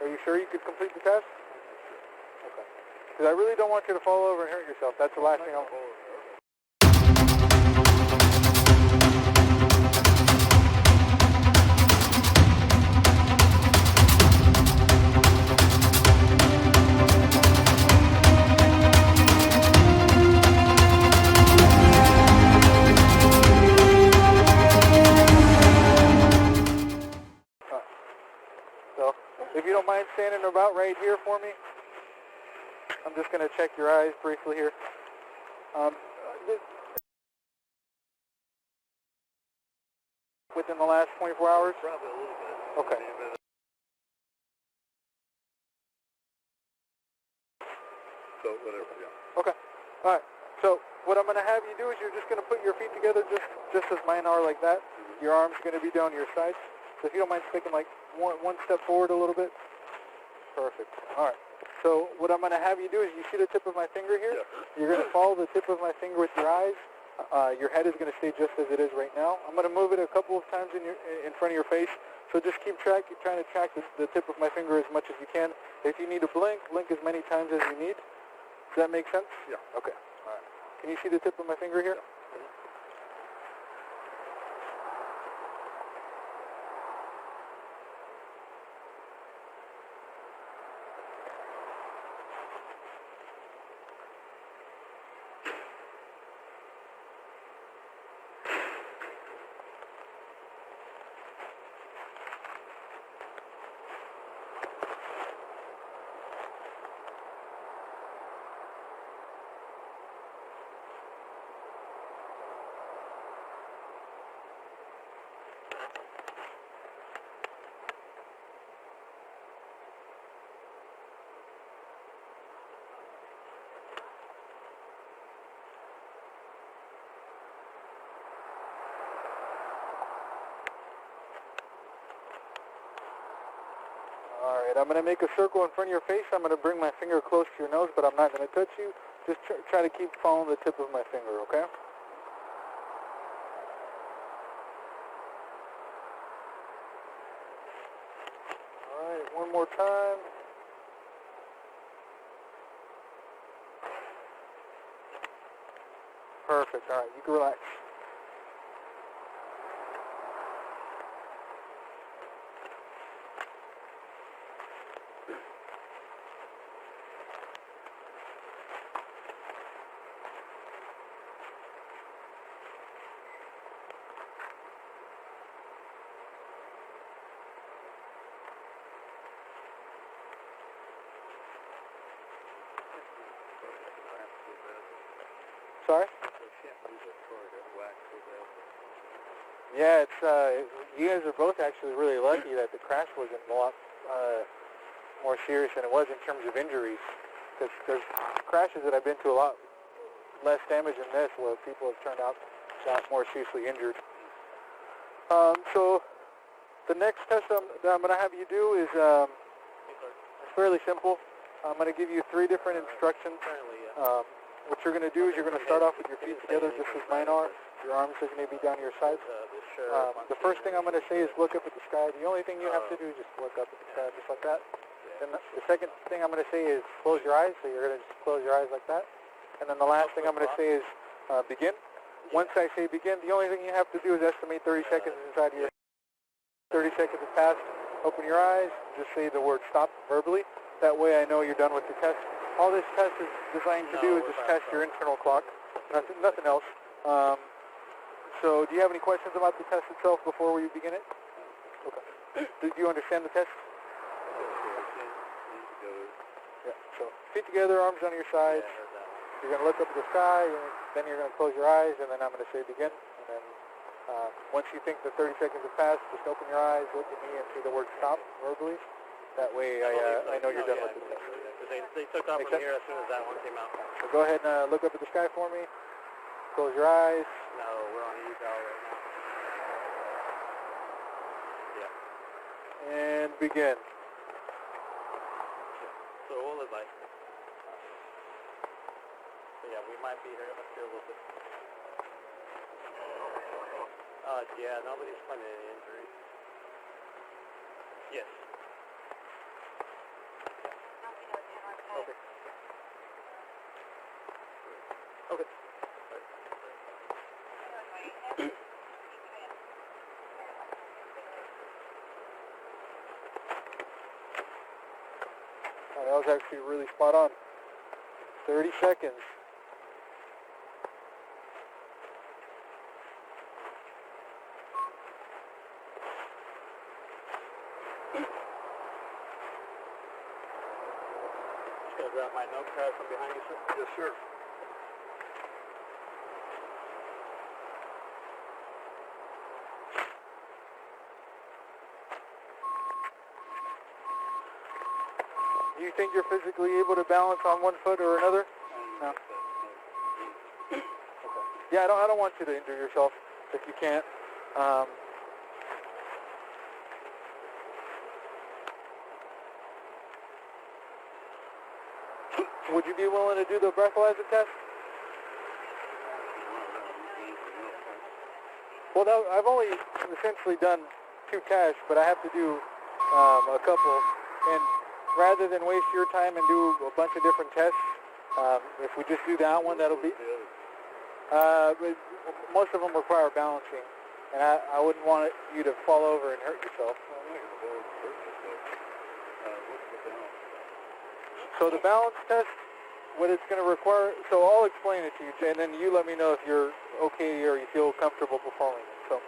Are you sure you could complete the test? Okay. Because I really don't want you to fall over and hurt yourself. That's the last thing I want. So, if you don't mind standing about right here for me, I'm just going to check your eyes briefly here. Within the last 24 hours? Probably a little bit. Okay. So, whatever, yeah. Okay. All right. So, what I'm going to have you do is you're just going to put your feet together just as mine are, like that. Your arms are going to be down your sides. So if you don't mind taking like one step forward a little bit. Perfect. All right. So what I'm going to have you do is you see the tip of my finger here? Yeah. You're going to follow the tip of my finger with your eyes. Your head is going to stay just as it is right now. I'm going to move it a couple of times in front of your face. So just keep trying to track the tip of my finger as much as you can. If you need to blink as many times as you need. Does that make sense? Yeah. Okay. All right. Can you see the tip of my finger here? All right, I'm going to make a circle in front of your face. I'm going to bring my finger close to your nose, but I'm not going to touch you. Just try to keep following the tip of my finger, okay? All right, one more time. Perfect. All right, you can relax. Sorry? Yeah, it's you guys are both actually really lucky that the crash wasn't a lot more serious than it was in terms of injuries. Because there's crashes that I've been to a lot less damage than this, where people have turned out more seriously injured. So the next test that I'm going to have you do is fairly simple. I'm going to give you 3 different instructions. What you're going to do is you're going to start off with your feet together just as mine are. Your arms are going to be down your sides. The first thing I'm going to say is look up at the sky. The only thing you have to do is just look up at the sky just like that. Then the second thing I'm going to say is close your eyes. So you're going to just close your eyes like that. And then the last thing I'm going to say is begin. Once I say begin, the only thing you have to do is estimate 30 seconds inside of your 30 seconds have passed. Open your eyes. Just say the word stop verbally. That way I know you're done with the test. All this test is designed to do is just test your internal clock, nothing else. So do you have any questions about the test itself before we begin it? Okay. Do you understand the test? Yeah. So feet together, arms on your sides. You're going to look up at the sky, and then you're going to close your eyes, and then I'm going to say begin. And then once you think the 30 seconds have passed, just open your eyes, look at me, and say the word stop verbally. That way I know you're done with the test. They took off from here as soon as that one came out. So go ahead and look up at the sky for me. Close your eyes. No, we're on eval right now. Yeah. And begin. So what was I? So yeah, we might be here up here a little bit. Yeah, nobody's finding any injuries. Yes. That was actually really spot on. 30 seconds. Just gotta grab my notepad from behind you, sir. Yes, sir. Do you think you're physically able to balance on one foot or another? No. Okay. Yeah, I don't want you to injure yourself if you can't. Would you be willing to do the breathalyzer test? Well, I've only essentially done 2 tests, but I have to do a couple. And rather than waste your time and do a bunch of different tests, if we just do that one, that'll be... most of them require balancing, and I wouldn't want you to fall over and hurt yourself. So the balance test, what it's going to require, so I'll explain it to you, and then you let me know if you're okay or you feel comfortable performing it. So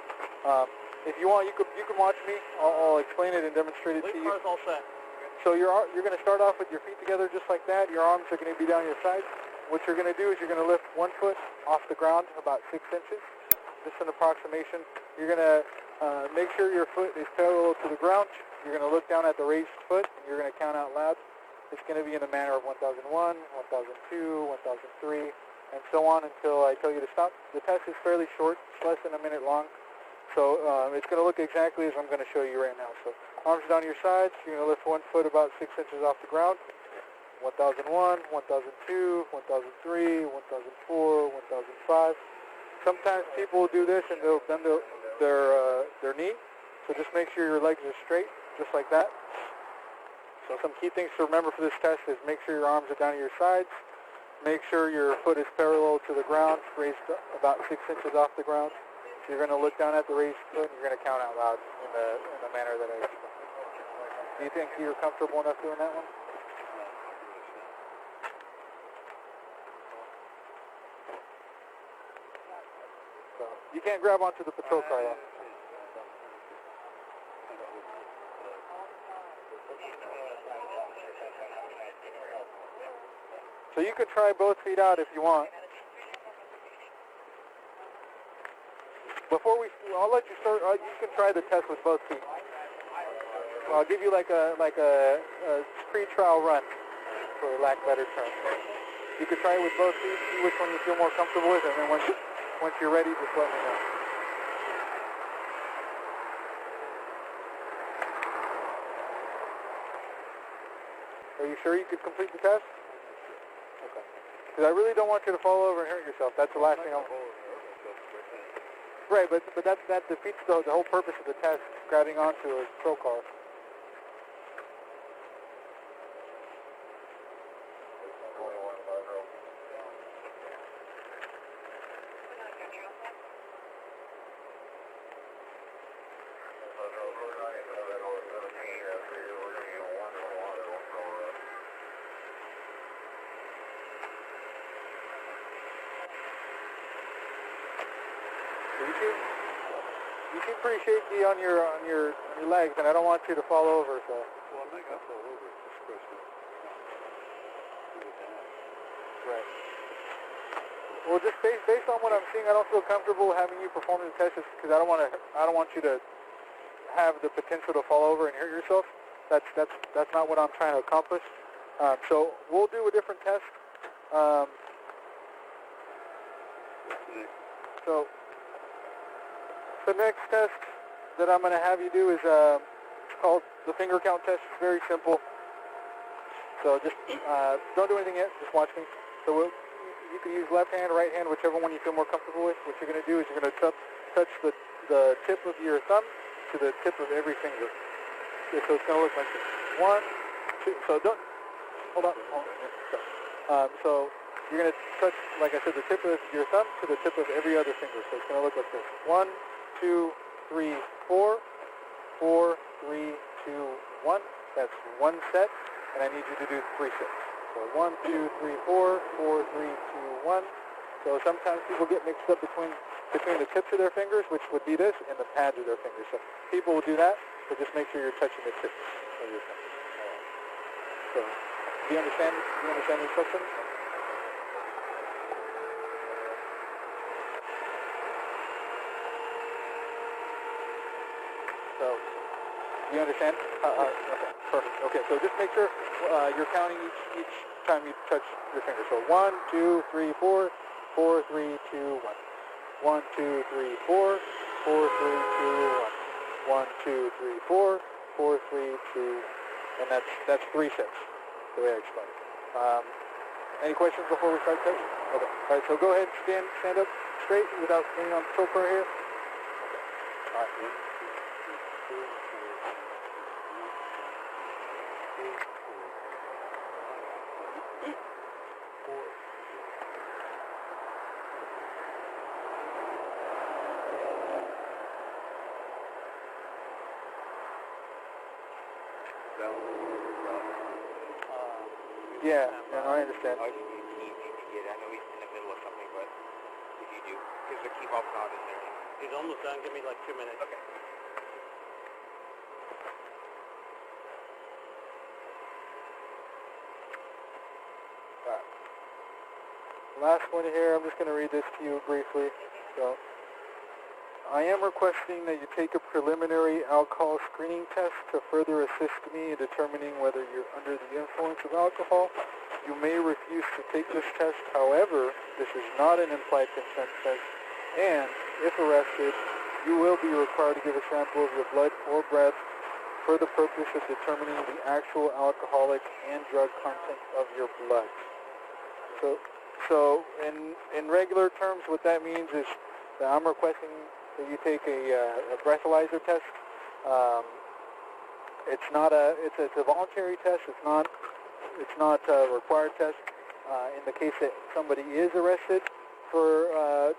if you want, you can watch me. I'll explain it and demonstrate it to you. Car's all set. So you're going to start off with your feet together just like that. Your arms are going to be down your sides. What you're going to do is you're going to lift one foot off the ground about 6 inches. Just an approximation. You're going to make sure your foot is parallel to the ground. You're going to look down at the raised foot, and you're going to count out loud. It's going to be in the manner of 1001, 1002, 1003, and so on until I tell you to stop. The test is fairly short. It's less than a minute long. So it's going to look exactly as I'm going to show you right now. So arms down your sides. You're going to lift one foot about 6 inches off the ground. 1001, 1002, 1003, 1004, 1005. Sometimes people will do this and they'll bend their knee. So just make sure your legs are straight, just like that. So some key things to remember for this test is make sure your arms are down at your sides. Make sure your foot is parallel to the ground, raised about 6 inches off the ground. So you're going to look down at the raised foot and you're going to count out loud in the manner that I explained. Do you think you're comfortable enough doing that one? So you can't grab onto the patrol car though. So you could try both feet out if you want. I'll let you start. You can try the test with both feet. I'll give you like a pre-trial run, for lack of a better term. You could try it with both feet, see which one you feel more comfortable with, and then once you're ready, just let me know. Are you sure you could complete the test? Okay. Because I really don't want you to fall over and hurt yourself. That's the last thing I want. Right, but that defeats the whole purpose of the test, grabbing onto a patrol car. You seem pretty shaky on your legs, and I don't want you to fall over. So. Well, I think I fall over. It's just a question. Right. Well, just based on what I'm seeing, I don't feel comfortable having you perform the test because I don't want you to have the potential to fall over and hurt yourself. That's not what I'm trying to accomplish. So we'll do a different test. So the next test that I'm going to have you do is called the finger count test. It's very simple. So just don't do anything yet. Just watch me. So you can use left hand or right hand, whichever one you feel more comfortable with. What you're going to do is you're going to touch the tip of your thumb to the tip of every finger. Okay, so it's going to look like this. 1, 2. So don't hold on. So you're going to touch, like I said, the tip of your thumb to the tip of every other finger. So it's going to look like this. 1, 2, 3, 4. 4, 3, 2, 1. That's one set. and I need you to do 3-6. So 1, 2, 3, 4, 4, 3, 2, 1. So sometimes people get mixed up between the tips of their fingers, which would be this, and the pads of their fingers. So people will do that, but just make sure you're touching the tips of your fingers. So, do you understand the instructions? So, do you understand? Okay, perfect. Okay, so just make sure you're counting each time you touch your finger. So 1, 2, 3, 4, 4, 3, 2, 1. 1, 2, 3, 4, 4, 3, 2, 1. 1, 2, 3, 4, 4, 3, 2, and that's 3 sets, the way I explained it. Any questions before we start touching? Okay. All right, so go ahead and stand up straight without being on tilt right here. Okay. All right. Yeah, I understand. I know he's in the middle of something, but if you do, because the key fob's not in there. He's almost done. Give me like 2 minutes. Okay. All right. Last one here, I'm just going to read this to you briefly. So, I am requesting that you take a preliminary alcohol screening test to further assist me in determining whether you're under the influence of alcohol. You may refuse to take this test. However, this is not an implied consent test, and if arrested, you will be required to give a sample of your blood or breath for the purpose of determining the actual alcoholic and drug content of your blood. So in regular terms, what that means is that I'm requesting that you take a breathalyzer test. It's a voluntary test. It's not a required test. In the case that somebody is arrested for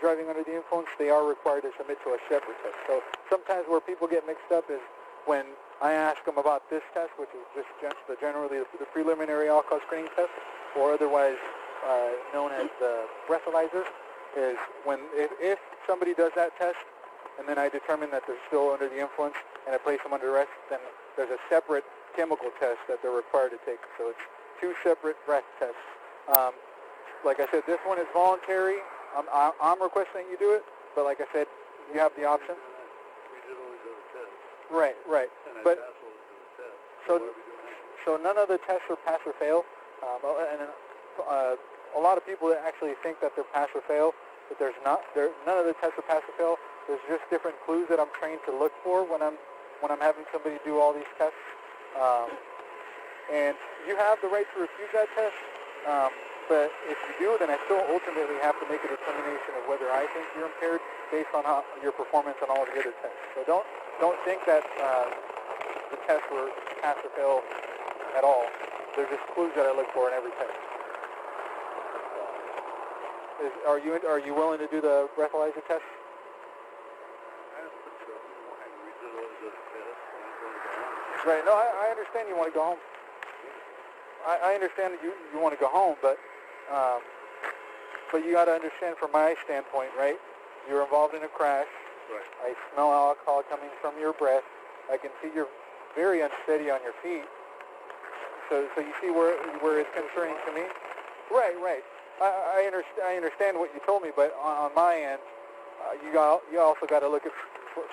driving under the influence, they are required to submit to a separate test. So sometimes where people get mixed up is when I ask them about this test, which is just generally the preliminary alcohol screening test, or otherwise known as the breathalyzer, is when if somebody does that test, and then I determine that they're still under the influence, and I place them under arrest, then there's a separate chemical test that they're required to take. So it's 2 separate breath tests. Like I said, this one is voluntary. I'm requesting that you do it, but like I said, you have the option. We did only do the test. Right. And But I passed only to the test. so What are we doing next? so none of the tests are pass or fail. A lot of people that actually think that they're pass or fail, but there's not. None of the tests are pass or fail. There's just different clues that I'm trained to look for when I'm having somebody do all these tests. And you have the right to refuse that test. But if you do, then I still ultimately have to make a determination of whether I think you're impaired based on your performance on all the other tests. So don't think that the tests were pass or fail at all. They're just clues that I look for in every test. Are you willing to do the breathalyzer test? I don't think so. We did only do the test. And I'm going to go home. Right. No, I understand you want to go home. I understand that you want to go home, but you got to understand from my standpoint, right? You're involved in a crash. Right. I smell alcohol coming from your breath. I can see you're very unsteady on your feet. So you see where it's concerning to me? Right. I understand what you told me, but on my end, you also got to look at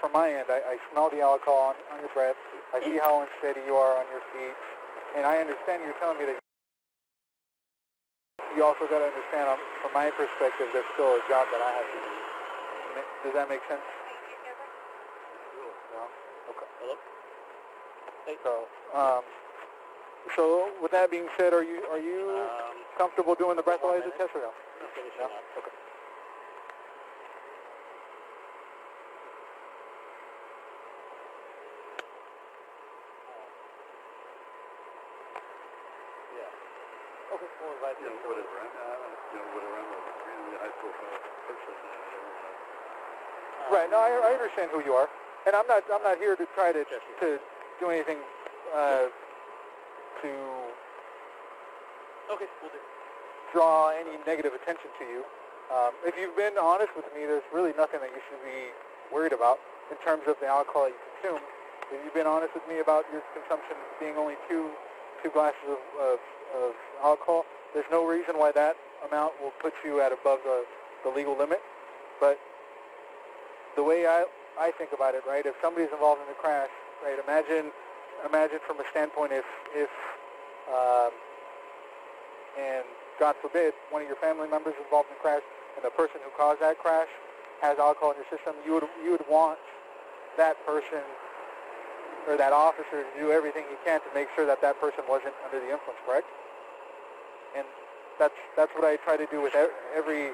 from my end. I smell the alcohol on your breath. I see how unsteady you are on your feet, and I understand you're telling me that. You also got to understand, from my perspective, there's still a job that I have to do. Does that make sense? No? Okay. Hello? Hey. So with that being said, are you comfortable doing the breathalyzer test or no? I'm finishing No? up. Okay. Yeah. Okay. Well, if I do Whatever. Whatever. I'm a really high-profile person. Right. No, I understand who you are, and I'm not here to try to do anything to Okay, we'll do. draw any negative attention to you. If you've been honest with me, there's really nothing that you should be worried about in terms of the alcohol you consume. If you've been honest with me about your consumption being only two glasses of alcohol, there's no reason why that amount will put you at above the legal limit. But the way I think about it, right, if somebody's involved in a crash, right, imagine from a standpoint if and God forbid, one of your family members involved in a crash, and the person who caused that crash has alcohol in your system, you would want that person or that officer to do everything he can to make sure that person wasn't under the influence, correct? And that's what I try to do with every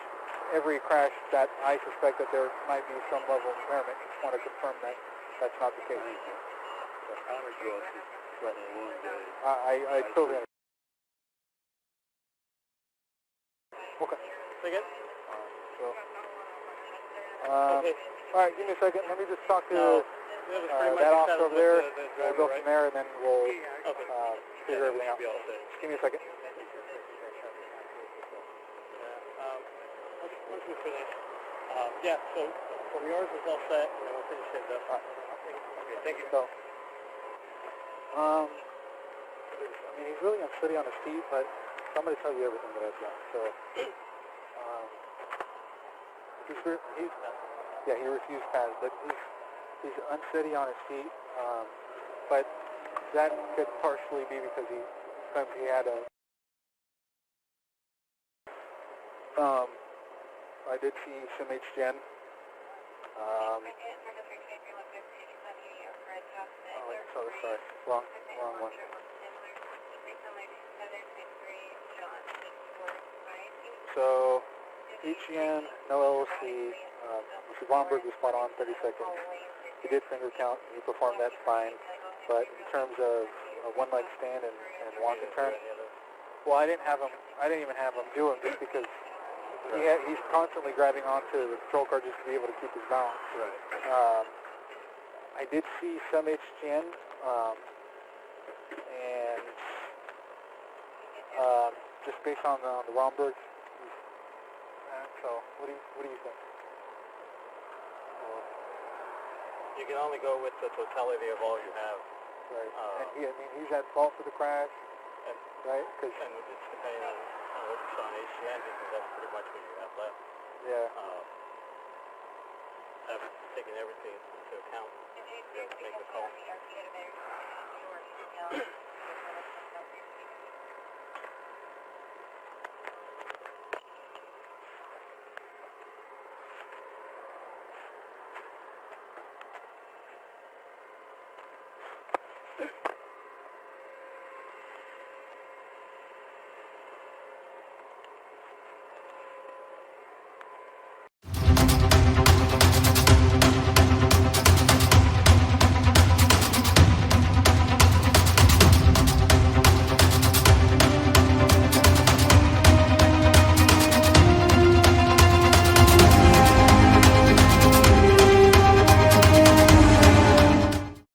crash that I suspect that there might be some level of impairment. I just want to confirm that that's not the case. The counter glasses for one day. I totally understand. Okay. Say again? Okay. All right, give me a second. Let me just talk to that officer over there. We'll go right? from there, and then we'll figure Yeah, everything out. Just give me a second. Once we finish, so from yours is all set, and then we'll finish it up. Okay, thank you. So, I mean, he's really unsteady on his feet, but I'm going to tell you everything that I've done. So, he refused pass, but he's unsteady on his feet. But that could partially be because he had a. I did see some HGN. Sorry, wrong one. So, HGN, no LOC, Mr. Blomberg was spot on 30 seconds. He did finger count, he performed that fine, but in terms of a one-leg stand and walk and turn, well, I didn't even have him do them just because he's constantly grabbing onto the control card just to be able to keep his balance. Right. I did see some HGN, and just based on the Romberg. So, what do you think? You can only go with the totality of all you have. Right. And he's at fault for the crash, right? And it's depending on what you saw on HCN, because that's pretty much what you have left. Yeah. I've taken everything into account to make the call.